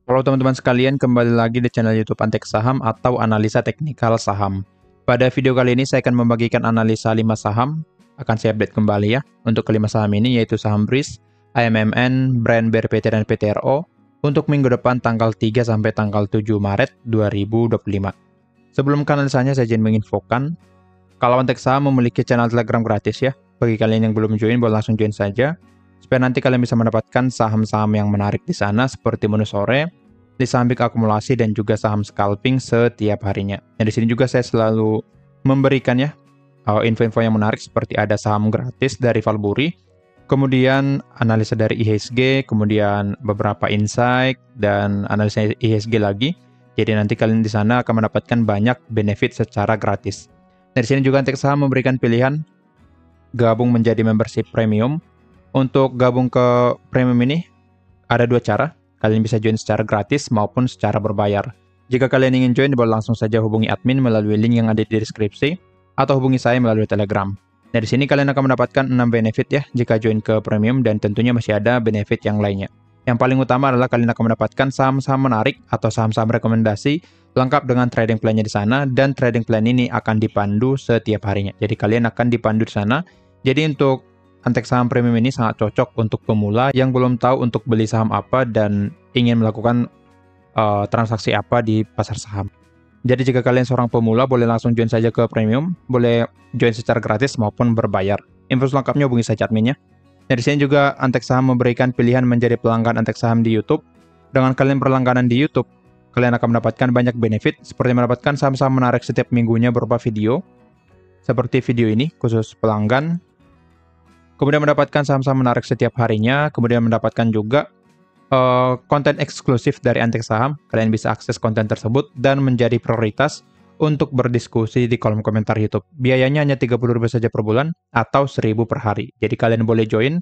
Halo teman-teman sekalian, kembali lagi di channel YouTube Antek Saham atau Analisa Teknikal Saham. Pada video kali ini saya akan membagikan analisa 5 saham, akan saya update kembali ya, untuk kelima saham ini yaitu saham BRIS, AMMN, Brand BRPT dan PTRO, untuk minggu depan tanggal 3 sampai tanggal 7 Maret 2025. Sebelum ke analisanya, saya ingin menginfokan, kalau Antek Saham memiliki channel Telegram gratis ya, bagi kalian yang belum join, boleh langsung join saja, supaya nanti kalian bisa mendapatkan saham-saham yang menarik di sana seperti menu sore, di saham big akumulasi dan juga saham scalping setiap harinya. Nah, di sini juga saya selalu memberikan ya info-info yang menarik seperti ada saham gratis dari Valburi, kemudian analisa dari IHSG, kemudian beberapa insight dan analisa IHSG lagi. Jadi nanti kalian di sana akan mendapatkan banyak benefit secara gratis. Nah, di sini juga Antek Saham memberikan pilihan gabung menjadi membership premium. Untuk gabung ke premium ini ada dua cara. Kalian bisa join secara gratis maupun secara berbayar. Jika kalian ingin join, boleh langsung saja hubungi admin melalui link yang ada di deskripsi atau hubungi saya melalui Telegram. Nah, di sini kalian akan mendapatkan 6 benefit ya jika join ke premium dan tentunya masih ada benefit yang lainnya. Yang paling utama adalah kalian akan mendapatkan saham-saham menarik atau saham-saham rekomendasi lengkap dengan trading plan-nya di sana, dan trading plan ini akan dipandu setiap harinya. Jadi kalian akan dipandu di sana. Jadi untuk Antek Saham Premium ini sangat cocok untuk pemula yang belum tahu untuk beli saham apa dan ingin melakukan transaksi apa di pasar saham. Jadi jika kalian seorang pemula, boleh langsung join saja ke Premium, boleh join secara gratis maupun berbayar. Info selengkapnya hubungi saja adminnya. Nah, di sini juga Antek Saham memberikan pilihan menjadi pelanggan Antek Saham di YouTube. Dengan kalian berlangganan di YouTube, kalian akan mendapatkan banyak benefit seperti mendapatkan saham-saham menarik setiap minggunya berupa video, seperti video ini khusus pelanggan. Kemudian mendapatkan saham-saham menarik setiap harinya, kemudian mendapatkan juga konten eksklusif dari Antek Saham. Kalian bisa akses konten tersebut dan menjadi prioritas untuk berdiskusi di kolom komentar YouTube. Biayanya hanya 30.000 saja per bulan atau 1.000 per hari. Jadi kalian boleh join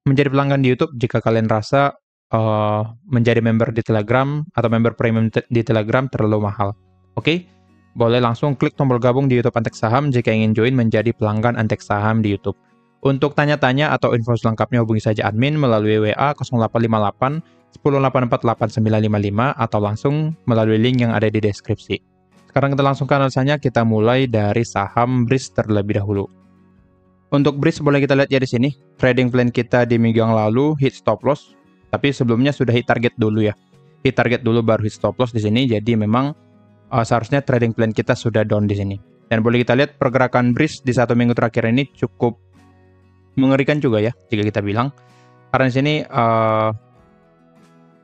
menjadi pelanggan di YouTube jika kalian rasa menjadi member di Telegram atau member premium di Telegram terlalu mahal. Oke? Boleh langsung klik tombol gabung di YouTube Antek Saham jika ingin join menjadi pelanggan Antek Saham di YouTube. Untuk tanya-tanya atau info selengkapnya hubungi saja admin melalui WA 0858 1084 8955 atau langsung melalui link yang ada di deskripsi. Sekarang kita langsung ke analisanya, kita mulai dari saham BRIS terlebih dahulu. Untuk BRIS boleh kita lihat ya di sini, trading plan kita di minggu yang lalu hit stop loss, tapi sebelumnya sudah hit target dulu ya. Hit target dulu baru hit stop loss di sini, jadi memang seharusnya trading plan kita sudah down di sini. Dan boleh kita lihat pergerakan BRIS di 1 minggu terakhir ini cukup mengerikan juga ya jika kita bilang, karena di sini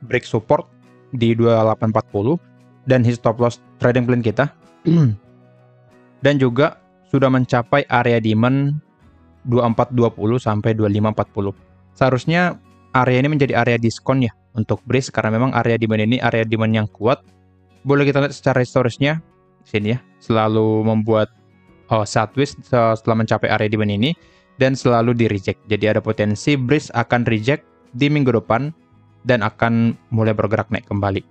break support di 2840 dan hit stop loss trading plan kita dan juga sudah mencapai area demand 2420 sampai 2540. Seharusnya area ini menjadi area diskon ya untuk BRIS karena memang area demand ini area demand yang kuat. Boleh kita lihat secara historisnya di sini ya, selalu membuat sideways setelah mencapai area demand ini dan selalu di reject. Jadi ada potensi BRIS akan reject di minggu depan dan akan mulai bergerak naik kembali.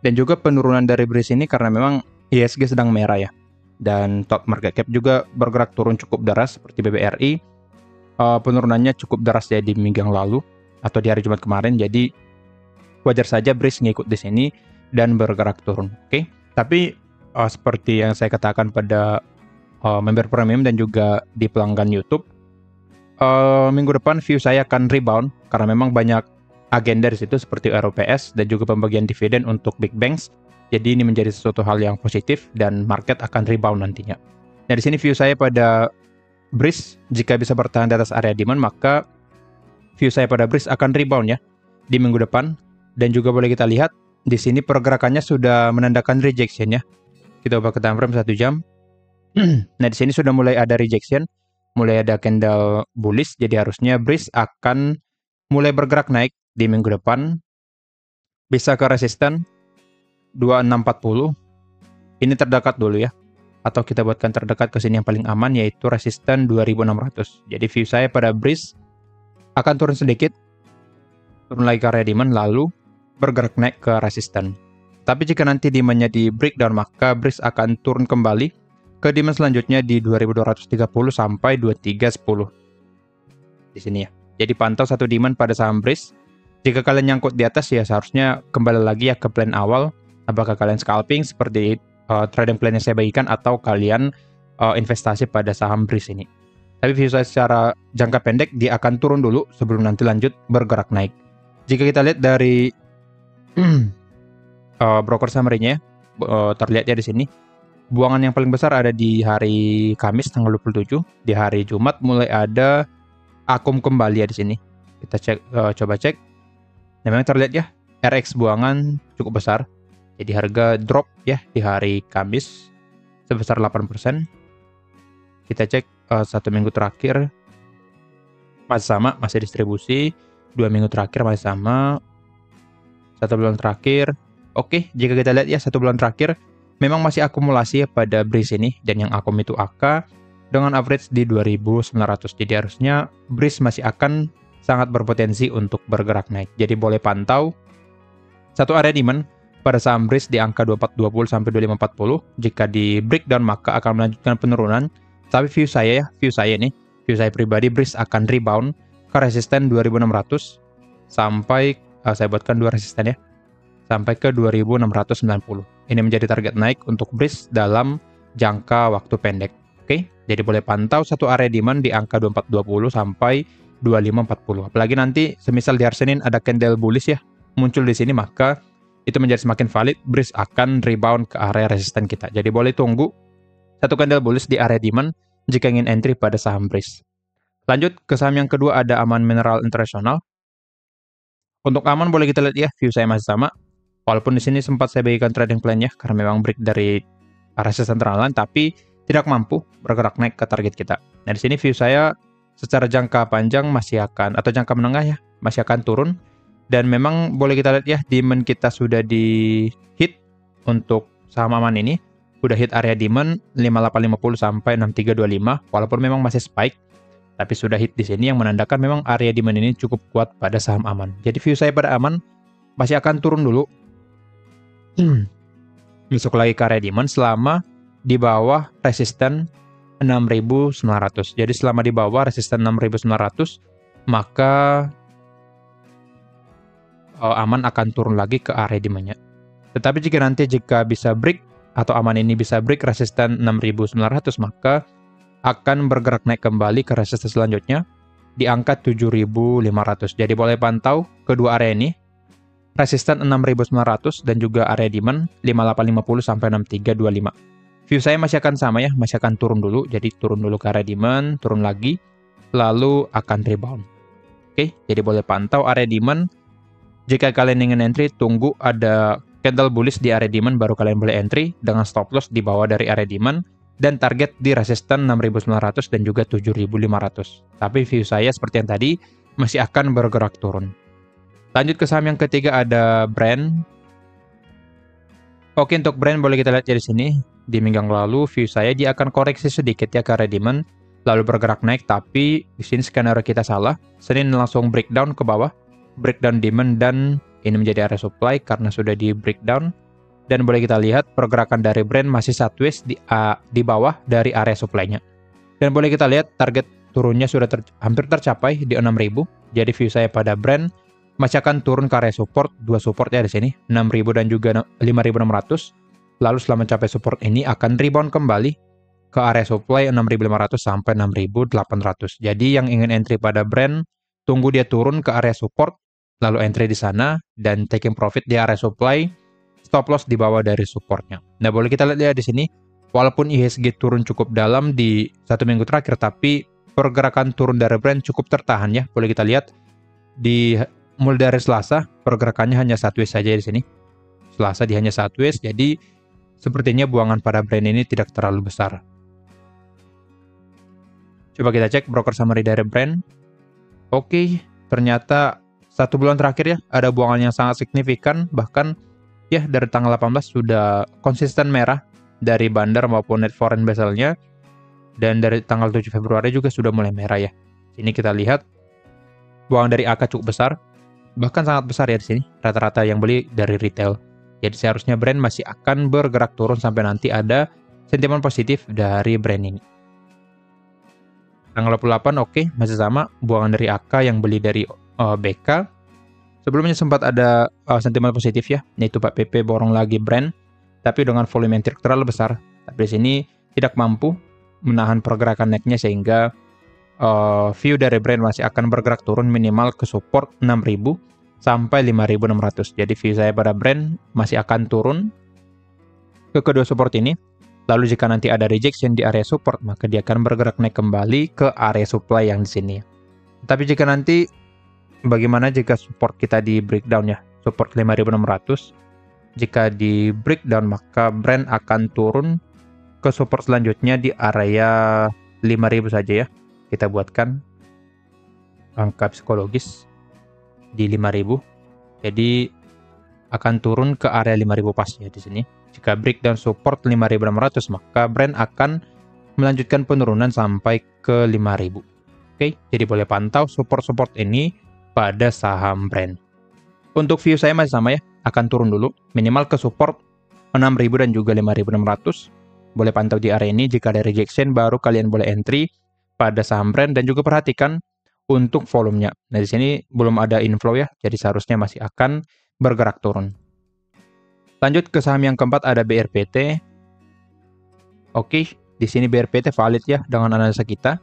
Dan juga penurunan dari BRIS ini karena memang IHSG sedang merah ya. Dan top market cap juga bergerak turun cukup deras seperti BBRI. Penurunannya cukup deras ya di minggu yang lalu atau di hari Jumat kemarin. Jadi wajar saja BRIS ngikut di sini dan bergerak turun. Oke. Tapi seperti yang saya katakan pada member premium dan juga di pelanggan YouTube, minggu depan view saya akan rebound karena memang banyak agenda di situ seperti ROPS dan juga pembagian dividen untuk big banks. Jadi ini menjadi sesuatu hal yang positif dan market akan rebound nantinya. Nah, di sini view saya pada BRIS jika bisa bertahan di atas area demand, maka view saya pada BRIS akan rebound ya di minggu depan. Dan juga boleh kita lihat di sini pergerakannya sudah menandakan rejection ya. Kita ubah ke time frame 1 jam. Nah, di sini sudah mulai ada rejection, mulai ada candle bullish, jadi harusnya BRIS akan mulai bergerak naik di minggu depan. Bisa ke resisten 2640. Ini terdekat dulu ya. Atau kita buatkan terdekat ke sini yang paling aman yaitu resisten 2600. Jadi view saya pada BRIS akan turun sedikit, turun lagi ke area demand lalu bergerak naik ke resisten. Tapi jika nanti demand-nya di breakdown, maka BRIS akan turun kembali ke demand selanjutnya di 2230 sampai 2310. Di sini ya. Jadi pantau satu demand pada saham BRIS Jika kalian nyangkut di atas ya seharusnya kembali lagi ya ke plan awal. Apakah kalian scalping seperti trading plan yang saya bagikan atau kalian investasi pada saham Breeze ini. Tapi view saya secara jangka pendek dia akan turun dulu sebelum nanti lanjut bergerak naik. Jika kita lihat dari broker summary-nya terlihat ya di sini. Buangan yang paling besar ada di hari Kamis tanggal 27. Di hari Jumat mulai ada akum kembali ya di sini. Kita coba cek. Nah, memang terlihat ya RX buangan cukup besar. Jadi harga drop ya di hari Kamis sebesar 8%. Kita cek 1 minggu terakhir masih sama, masih distribusi. 2 minggu terakhir masih sama. 1 bulan terakhir. Oke, jika kita lihat ya 1 bulan terakhir memang masih akumulasi ya pada Breeze ini, dan yang akum itu AK dengan average di 2.900. Jadi harusnya Breeze masih akan sangat berpotensi untuk bergerak naik. Jadi boleh pantau satu area demand pada saham Breeze di angka 2420 sampai 2540. Jika di breakdown maka akan melanjutkan penurunan. Tapi view saya pribadi Breeze akan rebound ke resisten 2600 sampai saya buatkan 2 resisten ya. Sampai ke 2690. Ini menjadi target naik untuk Breeze dalam jangka waktu pendek. Oke, jadi boleh pantau satu area demand di angka 2420 sampai 2540. Apalagi nanti semisal di hari Senin ada candle bullish ya muncul di sini, maka itu menjadi semakin valid Breeze akan rebound ke area resisten kita. Jadi boleh tunggu satu candle bullish di area demand jika ingin entry pada saham Breeze. Lanjut ke saham yang kedua ada Aman Mineral International. Untuk Aman boleh kita lihat ya, view saya masih sama. Walaupun di sini sempat saya bagikan trading plan ya, karena memang break dari resisten terlalu, tapi tidak mampu bergerak naik ke target kita. Nah di sini view saya secara jangka panjang masih akan, atau jangka menengah ya, masih akan turun. Dan memang boleh kita lihat ya, demand kita sudah di hit untuk saham Aman ini. Sudah hit area demand 5850 sampai 6325, walaupun memang masih spike. Tapi sudah hit di sini yang menandakan memang area demand ini cukup kuat pada saham Aman. Jadi view saya pada Aman masih akan turun dulu. Masuk lagi ke area demand selama di bawah resisten 6.900. Jadi selama di bawah resisten 6.900 maka Aman akan turun lagi ke area demand-nya. Tetapi jika bisa break atau Aman ini bisa break resisten 6.900 maka akan bergerak naik kembali ke resisten selanjutnya di angka 7.500. Jadi boleh pantau kedua area ini. Resisten 6.900 dan juga area demand 5850 sampai 6325. View saya masih akan sama ya, masih akan turun dulu. Jadi turun dulu ke area demand, turun lagi, lalu akan rebound. Oke, jadi boleh pantau area demand. Jika kalian ingin entry, tunggu ada candle bullish di area demand baru kalian boleh entry dengan stop loss di bawah dari area demand dan target di resisten 6.900 dan juga 7.500. Tapi view saya seperti yang tadi masih akan bergerak turun. Lanjut ke saham yang ketiga ada Brand. Oke, untuk Brand boleh kita lihat di sini. Di minggu yang lalu view saya dia akan koreksi sedikit ya ke area demand lalu bergerak naik, tapi di sini skenario kita salah. Senin langsung breakdown ke bawah, breakdown demand dan ini menjadi area supply karena sudah di breakdown. Dan boleh kita lihat pergerakan dari Brand masih sideways di bawah dari area supply-nya. Dan boleh kita lihat target turunnya sudah hampir tercapai di 6.000. Jadi view saya pada Brand masih akan turun ke area support, 2 support ya di sini, 6.000 dan juga 5.600. Lalu setelah mencapai support ini akan rebound kembali ke area supply 6.500 sampai 6.800. Jadi yang ingin entry pada Brand, tunggu dia turun ke area support, lalu entry di sana dan taking profit di area supply, stop loss di bawah dari supportnya. Nah boleh kita lihat ya di sini, walaupun IHSG turun cukup dalam di 1 minggu terakhir, tapi pergerakan turun dari Brand cukup tertahan ya. Boleh kita lihat di mulai dari Selasa, pergerakannya hanya sideways saja di sini. Selasa dia hanya sideways, jadi sepertinya buangan pada Brand ini tidak terlalu besar. Coba kita cek broker summary dari Brand. Oke, ternyata 1 bulan terakhir ya, ada buangan yang sangat signifikan, bahkan ya dari tanggal 18 sudah konsisten merah dari bandar maupun net foreign vessel-nya, dan dari tanggal 7 Februari juga sudah mulai merah ya. Sini kita lihat buangan dari AK cukup besar, bahkan sangat besar ya di sini. Rata-rata yang beli dari retail. Jadi seharusnya Brand masih akan bergerak turun sampai nanti ada sentimen positif dari Brand ini. Tanggal 28 oke, masih sama buangan dari AK yang beli dari BK Sebelumnya sempat ada sentimen positif ya, yaitu Pak PP borong lagi Brent, tapi dengan volume yang terlalu besar. Tapi di sini tidak mampu menahan pergerakan naiknya sehingga view dari Brent masih akan bergerak turun minimal ke support 6.000 sampai 5.600. Jadi view saya pada Brent masih akan turun ke kedua support ini. Lalu jika nanti ada rejection di area support, maka dia akan bergerak naik kembali ke area supply yang di sini. Tapi jika nanti bagaimana jika support kita di breakdown ya, support 5.600, jika di breakdown maka Brent akan turun ke support selanjutnya di area 5.000 saja ya. Kita buatkan angka psikologis di 5.000. Jadi akan turun ke area 5.000 pas ya di sini. Jika breakdown support 5.600, maka Brent akan melanjutkan penurunan sampai ke 5.000. Oke, jadi boleh pantau support-support ini pada saham Brent. Untuk view saya masih sama ya, akan turun dulu, minimal ke support 6.000 dan juga 5.600. Boleh pantau di area ini, jika ada rejection baru kalian boleh entry pada saham Brent dan juga perhatikan untuk volumenya. Nah, di sini belum ada inflow ya, jadi seharusnya masih akan bergerak turun. Lanjut ke saham yang keempat ada BRPT. Oke, di sini BRPT valid ya dengan analisa kita.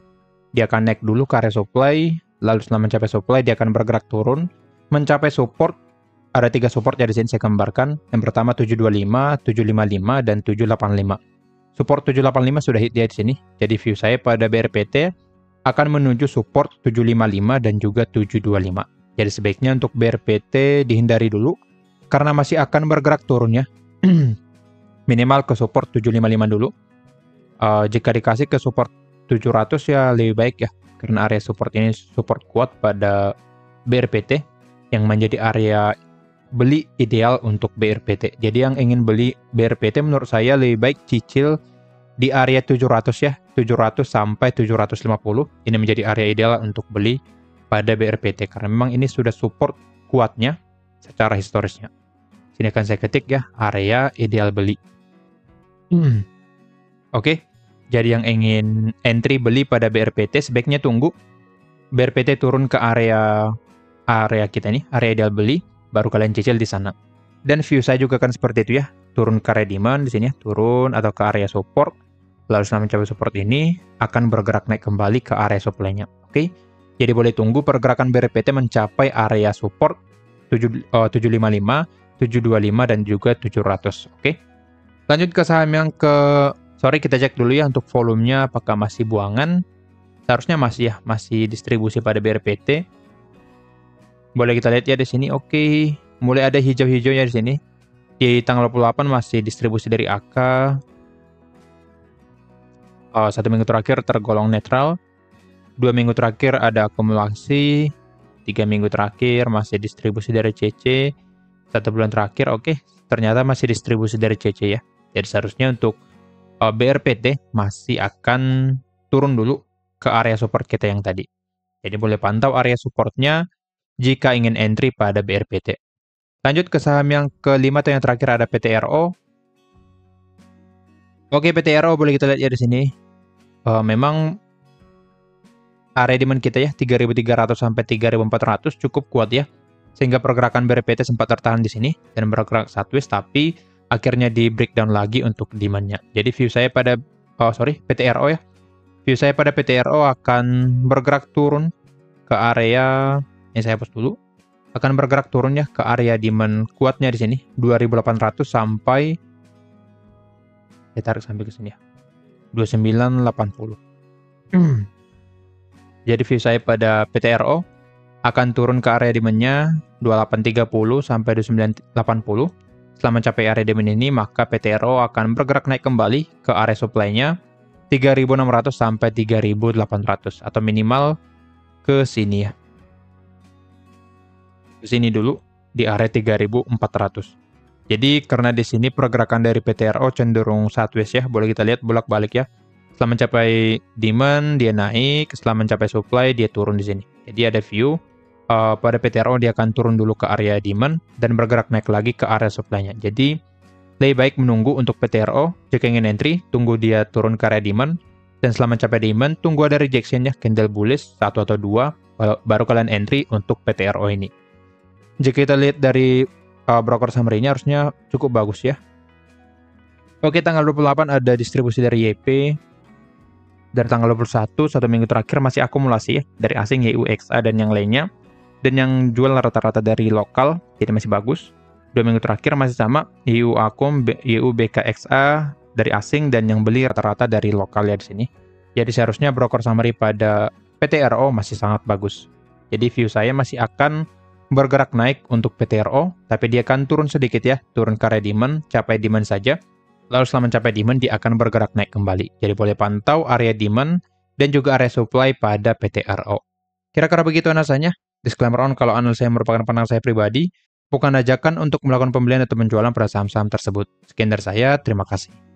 Dia akan naik dulu ke area supply, lalu setelah mencapai supply dia akan bergerak turun, mencapai support. Ada 3 support ya di sini saya gambarkan. Yang pertama 725, 755 dan 785. Support 785 sudah hit dia di sini. Jadi view saya pada BRPT akan menuju support 755 dan juga 725. Jadi sebaiknya untuk BRPT dihindari dulu karena masih akan bergerak turun ya. Minimal ke support 755 dulu. Jika dikasih ke support 700 ya lebih baik ya. Karena area support ini support kuat pada BRPT yang menjadi area beli ideal untuk BRPT. Jadi yang ingin beli BRPT menurut saya lebih baik cicil di area 700 ya. 700 sampai 750. Ini menjadi area ideal untuk beli pada BRPT. Karena memang ini sudah support kuatnya secara historisnya. Sini akan saya ketik ya, area ideal beli. Oke, jadi yang ingin entry beli pada BRPT sebaiknya tunggu BRPT turun ke area kita nih, area ideal beli, baru kalian cicil di sana. Dan view saya juga akan seperti itu ya, turun ke area demand di sini ya, turun atau ke area support, lalu setelah mencapai support ini akan bergerak naik kembali ke area supply-nya. Oke, jadi boleh tunggu pergerakan BRPT mencapai area support 755, 725 dan juga 700. Oke. Lanjut ke saham yang kita cek dulu ya untuk volumenya apakah masih buangan. Seharusnya masih ya, masih distribusi pada BRPT. Boleh kita lihat ya di sini. Oke, mulai ada hijau-hijaunya di sini. Di tanggal 28 masih distribusi dari AK. 1 minggu terakhir tergolong netral. 2 minggu terakhir ada akumulasi. 3 minggu terakhir masih distribusi dari CC. 1 bulan terakhir, oke, ternyata masih distribusi dari CC ya. Jadi seharusnya untuk BRPT masih akan turun dulu ke area support kita yang tadi. Jadi boleh pantau area supportnya jika ingin entry pada BRPT. Lanjut ke saham yang kelima atau yang terakhir ada PTRO. Oke, PTRO boleh kita lihat ya di sini. Memang area demand kita ya 3.300 sampai 3.400 cukup kuat ya. Sehingga pergerakan BRPT sempat tertahan di sini dan bergerak sideways, tapi akhirnya di breakdown lagi untuk demand-nya. Jadi view saya pada PTRO ya. View saya pada PTRO akan bergerak turun ke area, ini saya hapus dulu. Akan bergerak turun ya ke area demand kuatnya di sini 2.800 sampai saya tarik sampai ke sini ya. 2980. Jadi view saya pada PTRO akan turun ke area demand-nya 2830 sampai 2980. Setelah mencapai area demand ini, maka PTRO akan bergerak naik kembali ke area supply-nya 3.600 sampai 3.800 atau minimal ke sini ya. Ke sini dulu di area 3.400. Jadi karena di sini pergerakan dari PTRO cenderung sideways ya, boleh kita lihat bolak-balik ya. Setelah mencapai demand dia naik, setelah mencapai supply dia turun di sini. Jadi ada view pada PTRO dia akan turun dulu ke area demand dan bergerak naik lagi ke area supply-nya. Jadi lebih baik menunggu untuk PTRO. Jika ingin entry, tunggu dia turun ke area demand dan setelah mencapai demand tunggu ada rejection ya, candle bullish 1 atau 2 baru kalian entry untuk PTRO ini. Jika kita lihat dari broker summary-nya harusnya cukup bagus ya. Oke, tanggal 28 ada distribusi dari YP. Dari tanggal 21, satu minggu terakhir masih akumulasi ya, dari asing YUXA dan yang lainnya. Dan yang jual rata-rata dari lokal, jadi masih bagus. 2 minggu terakhir masih sama, YU Akum, YU BKXA dari asing, dan yang beli rata-rata dari lokal ya di sini. Jadi seharusnya broker summary pada PTRO masih sangat bagus. Jadi view saya masih akan bergerak naik untuk PTRO, tapi dia akan turun sedikit ya, turun ke area demand, capai demand saja. Lalu setelah mencapai demand, dia akan bergerak naik kembali. Jadi boleh pantau area demand dan juga area supply pada PTRO. Kira-kira begitu analisanya. Disclaimer on, kalau analisa yang merupakan pandangan saya pribadi, bukan ajakan untuk melakukan pembelian atau penjualan pada saham-saham tersebut. Sekian dari saya, terima kasih.